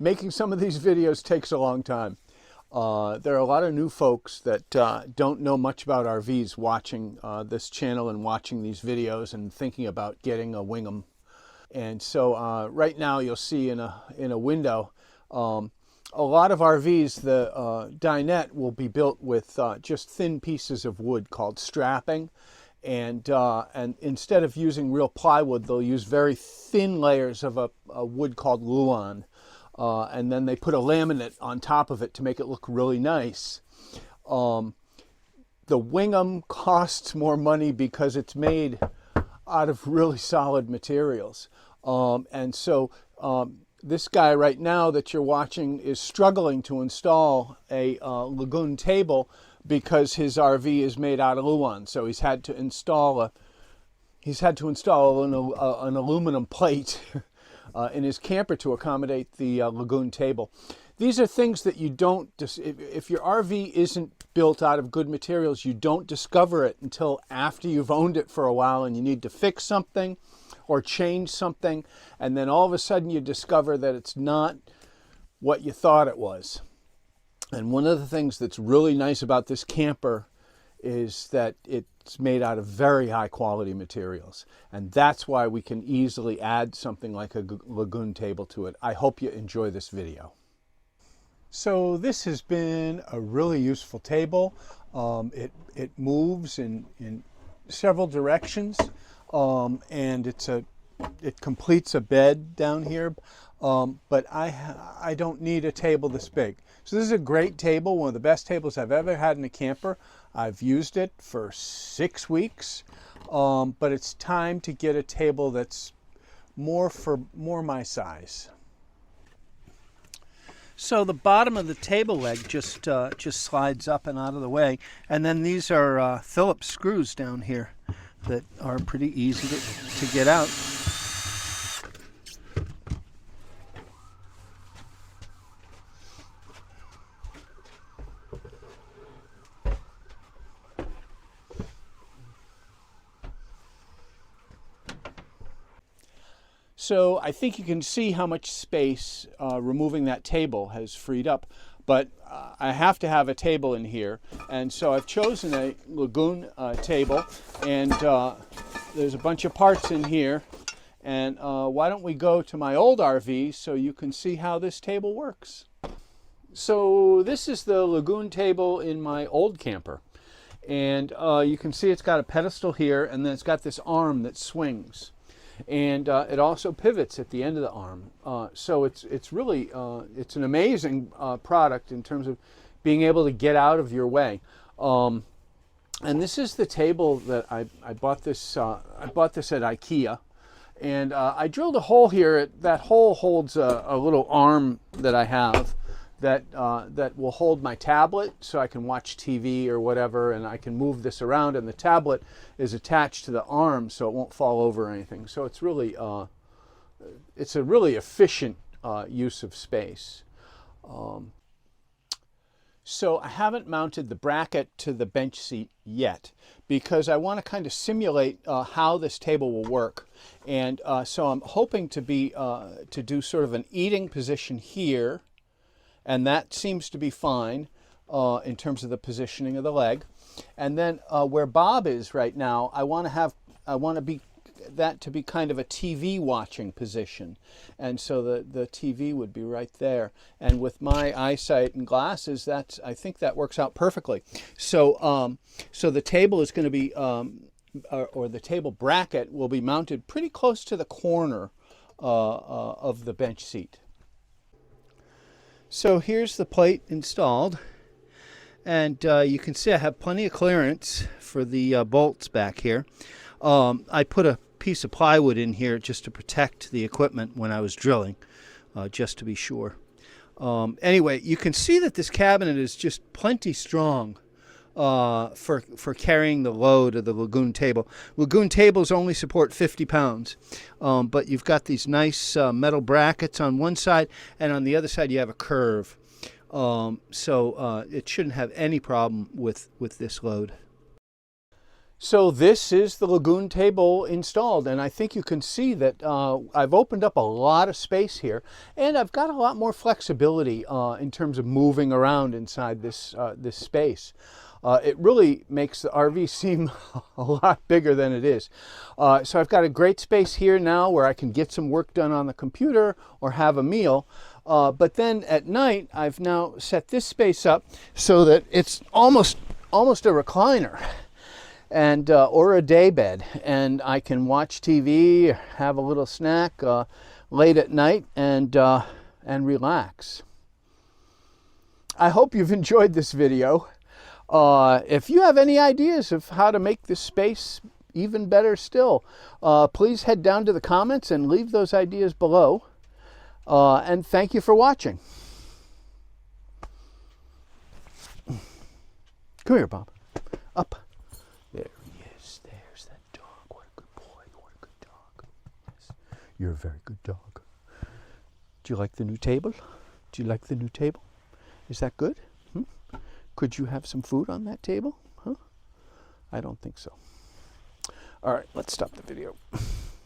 Making some of these videos takes a long time. There are a lot of new folks that don't know much about RVs watching this channel and watching these videos and thinking about getting a Wingamm. And so right now you'll see in a window a lot of RVs, the dinette will be built with just thin pieces of wood called strapping. And instead of using real plywood, they'll use very thin layers of a wood called Lagun. And then they put a laminate on top of it to make it look really nice. The Wingamm costs more money because it's made out of really solid materials. And so this guy right now that you're watching is struggling to install a Lagun Table because his RV is made out of Lagun. So he's had to install an aluminum plate in his camper to accommodate the Lagun Table. These are things that you don't, if your RV isn't built out of good materials, you don't discover it until after you've owned it for a while and you need to fix something or change something, and then all of a sudden you discover that it's not what you thought it was. And one of the things that's really nice about this camper is that it's made out of very high quality materials. And that's why we can easily add something like a Lagun Table to it. I hope you enjoy this video. So this has been a really useful table. It moves in several directions, and it completes a bed down here. But I don't need a table this big. So this is a great table, one of the best tables I've ever had in a camper. I've used it for 6 weeks, but it's time to get a table that's more my size. So the bottom of the table leg just slides up and out of the way, and then these are Phillips screws down here that are pretty easy to get out. So I think you can see how much space removing that table has freed up, but I have to have a table in here, and so I've chosen a Lagun table, and there's a bunch of parts in here, and why don't we go to my old RV so you can see how this table works. So this is the Lagun table in my old camper, and you can see it's got a pedestal here, and then it's got this arm that swings. And it also pivots at the end of the arm. So it's really it's an amazing product in terms of being able to get out of your way. And this is the table that I bought this. I bought this at IKEA, and I drilled a hole here. That hole holds a little arm that I have that will hold my tablet, so I can watch TV or whatever, and I can move this around, and the tablet is attached to the arm so it won't fall over or anything. So it's really it's a really efficient use of space. So I haven't mounted the bracket to the bench seat yet because I want to kind of simulate how this table will work, and so I'm hoping to do sort of an eating position here. And that seems to be fine in terms of the positioning of the leg. And then where Bob is right now, I want that to be kind of a TV watching position. And so the TV would be right there. And with my eyesight and glasses, I think that works out perfectly. So so the table is going to be, or the table bracket will be mounted pretty close to the corner of the bench seat. So here's the plate installed, and you can see I have plenty of clearance for the bolts back here. I put a piece of plywood in here just to protect the equipment when I was drilling, just to be sure. Anyway, you can see that this cabinet is just plenty strong for carrying the load of the Lagun Table. Lagun Tables only support 50 pounds, but you've got these nice metal brackets on one side, and on the other side you have a curve. So it shouldn't have any problem with this load. So this is the Lagun Table installed, and I think you can see that I've opened up a lot of space here, and I've got a lot more flexibility in terms of moving around inside this space. It really makes the RV seem a lot bigger than it is. So I've got a great space here now where I can get some work done on the computer or have a meal. But then at night, I've now set this space up so that it's almost a recliner, and or a day bed, and I can watch TV, have a little snack late at night, and relax. I hope you've enjoyed this video. If you have any ideas of how to make this space even better still, please head down to the comments and leave those ideas below. And thank you for watching. Come here, Bob. Up. There he is. There's that dog. What a good boy. What a good dog. Yes. You're a very good dog. Do you like the new table? Do you like the new table? Is that good? Could you have some food on that table? Huh? I don't think so. All right, let's stop the video.